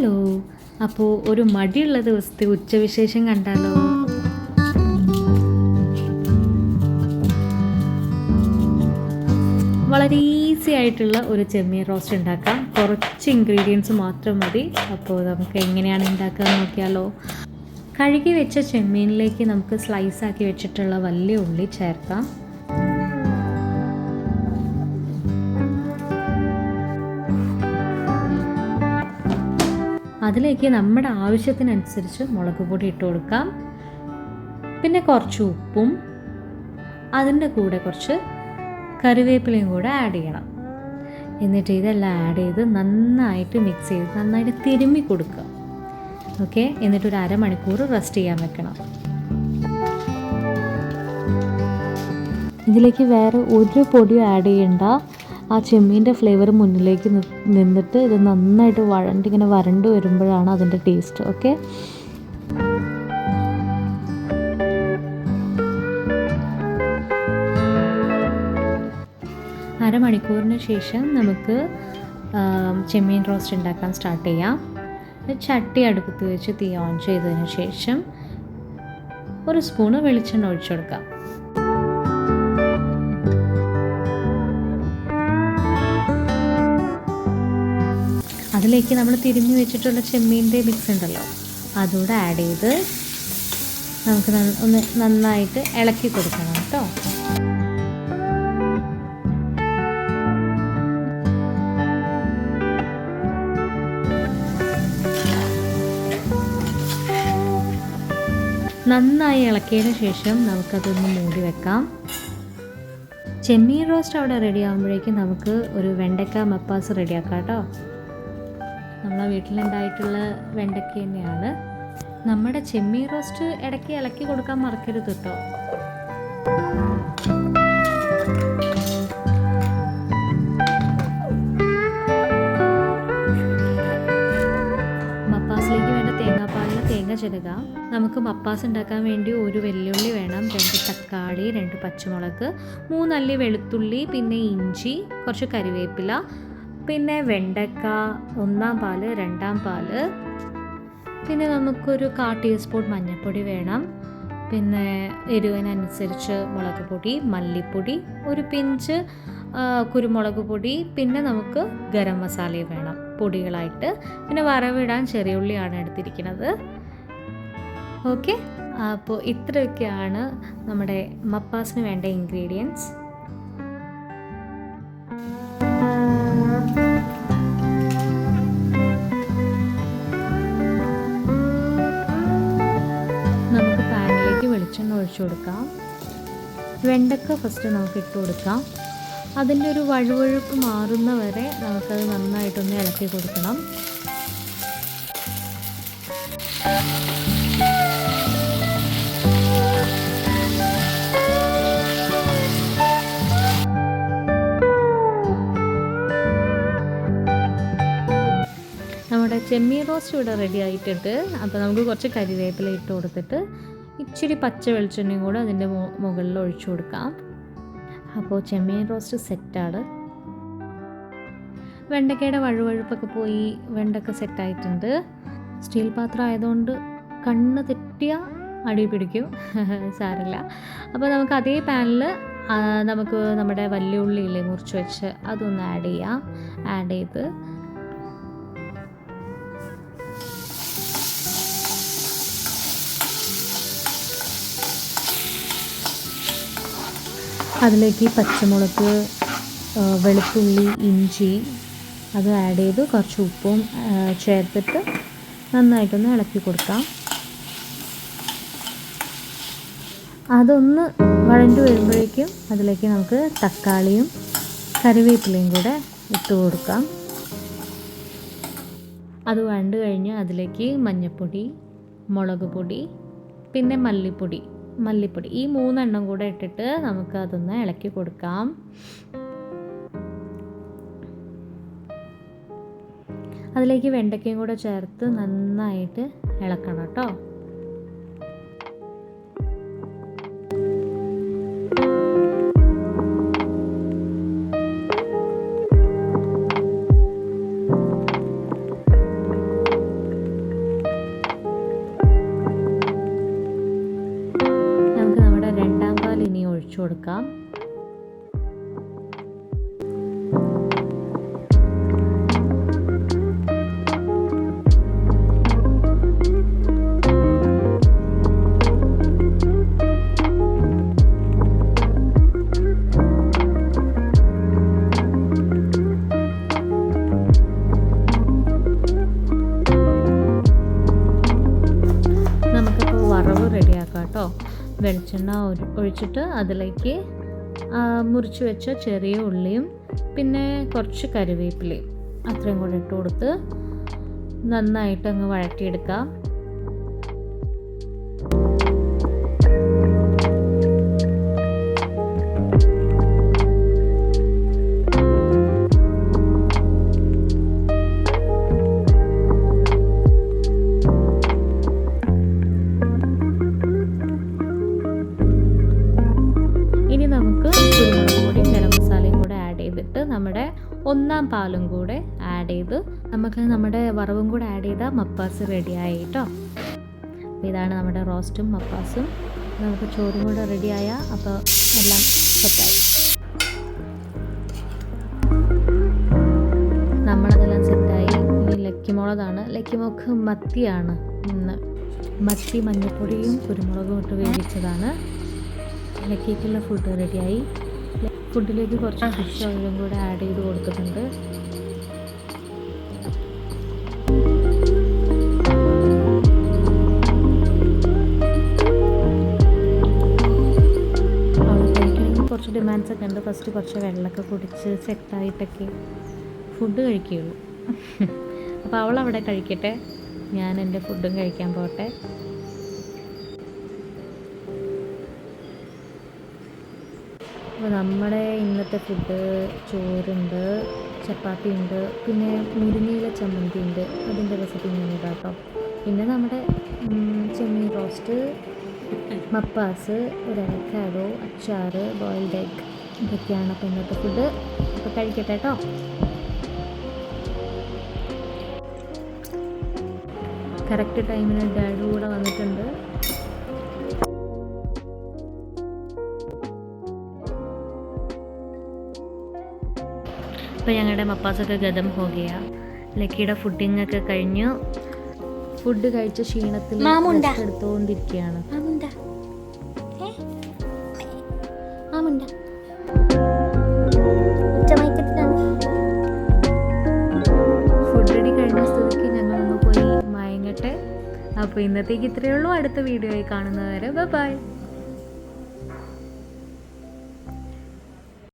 Hello, അപ്പോൾ ഒരു മടിയുള്ള ദിവസത്തെ ഉച്ചവിശേഷം കണ്ടാലോ? വളരെ ഈസി ആയിട്ടുള്ള ഒരു ചെമ്മീൻ റോസ്റ്റ് ഉണ്ടാക്കാം. കുറച്ച് ഇൻഗ്രീഡിയൻസ് മാത്രം മതി. അപ്പോൾ നമുക്ക് എങ്ങനെയാണ് ഉണ്ടാക്കുക നോക്കിയാലോ? കഴുകി വെച്ച ചെമ്മീനിലേക്ക് നമുക്ക് സ്ലൈസാക്കി വെച്ചിട്ടുള്ള വലിയ ഉള്ളി ചേർക്കാം. അതിലേക്ക് നമ്മുടെ ആവശ്യത്തിനനുസരിച്ച് മുളക് പൊടി ഇട്ട് കൊടുക്കാം. പിന്നെ കുറച്ച് ഉപ്പും അതിൻ്റെ കൂടെ കുറച്ച് കറിവേപ്പിലയും കൂടെ ആഡ് ചെയ്യണം. എന്നിട്ട് ഇതെല്ലാം ആഡ് ചെയ്ത് നന്നായിട്ട് മിക്സ് ചെയ്ത് നന്നായിട്ട് തിരുമ്മി കൊടുക്കുക. ഓക്കെ, എന്നിട്ടൊരു അരമണിക്കൂർ റെസ്റ്റ് ചെയ്യാൻ വെക്കണം. ഇതിലേക്ക് വേറെ ഒരു പൊടിയും ആഡ് ചെയ്യണ്ട. ആ ചെമ്മീൻ്റെ ഫ്ലേവർ മുന്നിലേക്ക് നിന്നിട്ട് ഇത് നന്നായിട്ട് ഇങ്ങനെ വരണ്ട് വരുമ്പോഴാണ് അതിൻ്റെ ടേസ്റ്റ്. ഓക്കെ, അരമണിക്കൂറിന് ശേഷം നമുക്ക് ചെമ്മീൻ റോസ്റ്റ് ഉണ്ടാക്കാൻ സ്റ്റാർട്ട് ചെയ്യാം. ചട്ടി അടുപ്പത്ത് വെച്ച് തീ ഓൺ ചെയ്തതിന് ശേഷം ഒരു സ്പൂണ് വെളിച്ചെണ്ണ ഒഴിച്ചു കൊടുക്കാം. അതിലേക്ക് നമ്മൾ തിരുമ്മി വെച്ചിട്ടുള്ള ചെമ്മീൻ്റെ മിക്സ് ഉണ്ടല്ലോ, അതുകൂടെ ആഡ് ചെയ്ത് നമുക്ക് ഒന്ന് നന്നായിട്ട് ഇളക്കി കൊടുക്കണം കേട്ടോ. നന്നായി ഇളക്കിയതിന് ശേഷം നമുക്കതൊന്ന് മൂടി വെക്കാം. ചെമ്മീൻ റോസ്റ്റ് അവിടെ റെഡി ആകുമ്പോഴേക്കും നമുക്ക് ഒരു വെണ്ടയ്ക്ക മപ്പാസ് റെഡിയാക്കാം കേട്ടോ. നമ്മളെ വീട്ടിലുണ്ടായിട്ടുള്ള വെണ്ടയ്ക്ക തന്നെയാണ്. നമ്മുടെ ചെമ്മീൻ റോസ്റ്റ് ഇടയ്ക്ക് ഇളക്കി കൊടുക്കാൻ മറക്കരുത് കേട്ടോ. മപ്പാസിലേക്ക് വേണ്ട തേങ്ങാപ്പാലിൽ തേങ്ങ ചിരകാം. നമുക്ക് മപ്പാസ് ഉണ്ടാക്കാൻ വേണ്ടി ഒരു വെല്ലുള്ളി വേണം, 2 തക്കാളി, 2 പച്ചമുളക്, 3 അല്ലി വെളുത്തുള്ളി, പിന്നെ ഇഞ്ചി, കുറച്ച് കരിവേപ്പില, പിന്നെ വെണ്ടക്ക, 1-ാം പാല്, 2-ാം പാല്, പിന്നെ നമുക്കൊരു 1/4 ടീസ്പൂൺ മഞ്ഞൾപ്പൊടി വേണം, പിന്നെ എരിവിനനുസരിച്ച് മുളക് പൊടി, മല്ലിപ്പൊടി, ഒരു പിഞ്ച് കുരുമുളക് പൊടി, പിന്നെ നമുക്ക് ഗരം മസാലയും വേണം പൊടികളായിട്ട്. പിന്നെ വറവിടാൻ ചെറിയ ഉള്ളിയാണ് എടുത്തിരിക്കുന്നത്. ഓക്കെ, അപ്പോൾ ഇത്രയൊക്കെയാണ് നമ്മുടെ മപ്പാസിന് വേണ്ട ഇൻഗ്രീഡിയൻസ്. നമുക്ക് പാനിലേക്ക് വെളിച്ചെണ്ണ ഒഴിച്ചു കൊടുക്കാം. വെണ്ടക്ക ഫസ്റ്റ് നമുക്ക് ഇട്ട് കൊടുക്കാം. അതിൻ്റെ ഒരു വഴുവഴുപ്പ് മാറുന്ന വരെ നമുക്കത് നന്നായിട്ടൊന്ന് ഇളക്കി കൊടുക്കണം. നമ്മുടെ ചെമ്മീൻ റോസ്റ്റ് ഇവിടെ റെഡി ആയിട്ടുണ്ട്. അപ്പോൾ നമുക്ക് കുറച്ച് കരിവേപ്പില ഇട്ട് കൊടുത്തിട്ട് ഇച്ചിരി പച്ച വെളിച്ചെണ്ണയും കൂടെ അതിൻ്റെ മുകളിൽ ഒഴിച്ചു കൊടുക്കാം. അപ്പോൾ ചെമ്മീൻ റോസ്റ്റ് സെറ്റാണ്. വെണ്ടക്കയുടെ വഴുവഴുപ്പൊക്കെ പോയി വെണ്ടക്ക സെറ്റായിട്ടുണ്ട്. സ്റ്റീൽ പാത്രം ആയതുകൊണ്ട് കണ്ണ് തെറ്റിയ അടി പിടിക്കും, സാരില്ല. അപ്പോൾ നമുക്ക് അതേ പാനിൽ നമുക്ക് നമ്മുടെ വലിയ ഉള്ളിയില്ലേ മുറിച്ച് വെച്ച് അതൊന്ന് ആഡ് ചെയ്യാം. ആഡ് ചെയ്ത് അതിലേക്ക് പച്ചമുളക്, വെളുത്തുള്ളി, ഇഞ്ചി അത് ആഡ് ചെയ്ത് കുറച്ച് ഉപ്പും ചേർത്തിട്ട് നന്നായിട്ടൊന്ന് ഇളക്കി കൊടുക്കാം. അതൊന്ന് വഴണ്ട് വരുമ്പോഴേക്കും അതിലേക്ക് നമുക്ക് തക്കാളിയും കറിവേപ്പിലയും കൂടെ ഇട്ട് കൊടുക്കാം. അത് വഴണ്ട് കഴിഞ്ഞ് അതിലേക്ക് മഞ്ഞൾപ്പൊടി, മുളക് പൊടി, പിന്നെ മല്ലിപ്പൊടി ഈ 3 എണ്ണം കൂടെ ഇട്ടിട്ട് നമുക്ക് അതൊന്ന് ഇളക്കി കൊടുക്കാം. അതിലേക്ക് വെണ്ടയ്ക്കയും കൂടെ ചേർത്ത് നന്നായിട്ട് ഇളക്കണം കേട്ടോ. വെളിച്ചെണ്ണ ഒഴിച്ചിട്ട് അതിലേക്ക് മുറിച്ച് വെച്ച ചെറിയ ഉള്ളിയും പിന്നെ കുറച്ച് കറിവേപ്പിലയും അത്രയും കൂടെ ഇട്ട് കൊടുത്ത് നന്നായിട്ട് അങ്ങ് വഴറ്റിയെടുക്കാം. ഇനി നമുക്ക് കുരുമുളക് പൊടിയും ഗരം മസാലയും കൂടെ ആഡ് ചെയ്തിട്ട് നമ്മുടെ 1ാം പാലും കൂടെ ആഡ് ചെയ്ത് നമുക്ക് നമ്മുടെ വറവും കൂടെ ആഡ് ചെയ്താൽ മപ്പാസ് റെഡിയായി കേട്ടോ. അപ്പോൾ ഇതാണ് നമ്മുടെ റോസ്റ്റും മപ്പാസും. നമുക്ക് ചോറും കൂടെ റെഡിയായ അപ്പോൾ എല്ലാം സെറ്റായി. നമ്മളതെല്ലാം സെറ്റായി. ഇനി ലക്കിമോളതാണ്. ലക്കിമോക്ക് മത്തിയാണ് ഇന്ന്. മത്തി മഞ്ഞൾപ്പൊടിയും കുരുമുളകും ഇട്ട് വേവിച്ചതാണ്. ലക്കിക്കുള്ള ഫുഡ് റെഡിയായി. ഫുഡിലേക്ക് കുറച്ച് ഫിഷ് ഓയിലും കൂടെ ആഡ് ചെയ്ത് കൊടുത്തിട്ടുണ്ട്. അവൾ കഴിക്കണമെങ്കിൽ കുറച്ച് ഡിമാൻഡ്സൊക്കെ ഉണ്ട്. ഫസ്റ്റ് കുറച്ച് വെള്ളമൊക്കെ കുടിച്ച് സെറ്റായിട്ടൊക്കെ ഫുഡ് കഴിക്കുകയുള്ളൂ. അപ്പോൾ അവളവിടെ കഴിക്കട്ടെ, ഞാൻ എൻ്റെ ഫുഡും കഴിക്കാൻ പോട്ടെ. അപ്പോൾ നമ്മുടെ ഇന്നത്തെ ഫുഡ് ചോറുണ്ട്, ചപ്പാത്തി ഉണ്ട്, പിന്നെ മുരിങ്ങയില ചമ്മന്തി ഉണ്ട്. അതിൻ്റെ റെസിപ്പി ഞാനിടാം കേട്ടോ. പിന്നെ നമ്മുടെ ചെമ്മീൻ റോസ്റ്റ്, മപ്പാസ്, ഒരു അവക്കാഡോ, അച്ചാർ, ബോയിൽഡ് എഗ്, ഇതൊക്കെയാണ് അപ്പോൾ ഇന്നത്തെ ഫുഡ്. അപ്പോൾ കഴിക്കട്ടെ കേട്ടോ. കറക്റ്റ് ടൈമിന് ഡാഡി കൂടെ വന്നിട്ടുണ്ട്. അപ്പോൾ ഞങ്ങളുടെ മപ്പാസൊക്കെ ഗതം ഹോഗയാ. ലക്കിയുടെ ഫുഡിങ്ങൊക്കെ കഴിഞ്ഞു. ഫുഡ് കഴിച്ച ക്ഷീണത്തിൽ എടുത്തുകൊണ്ടിരിക്കുകയാണ്. ഫുഡ് അടി കഴിഞ്ഞ സ്ഥിതിക്ക് ഞങ്ങളൊന്ന് പോയി മയങ്ങട്ടെ. അപ്പോൾ ഇന്നത്തേക്ക് ഇത്രയേ ഉള്ളൂ. അടുത്ത വീഡിയോയിൽ കാണുന്നവരെ ബൈ.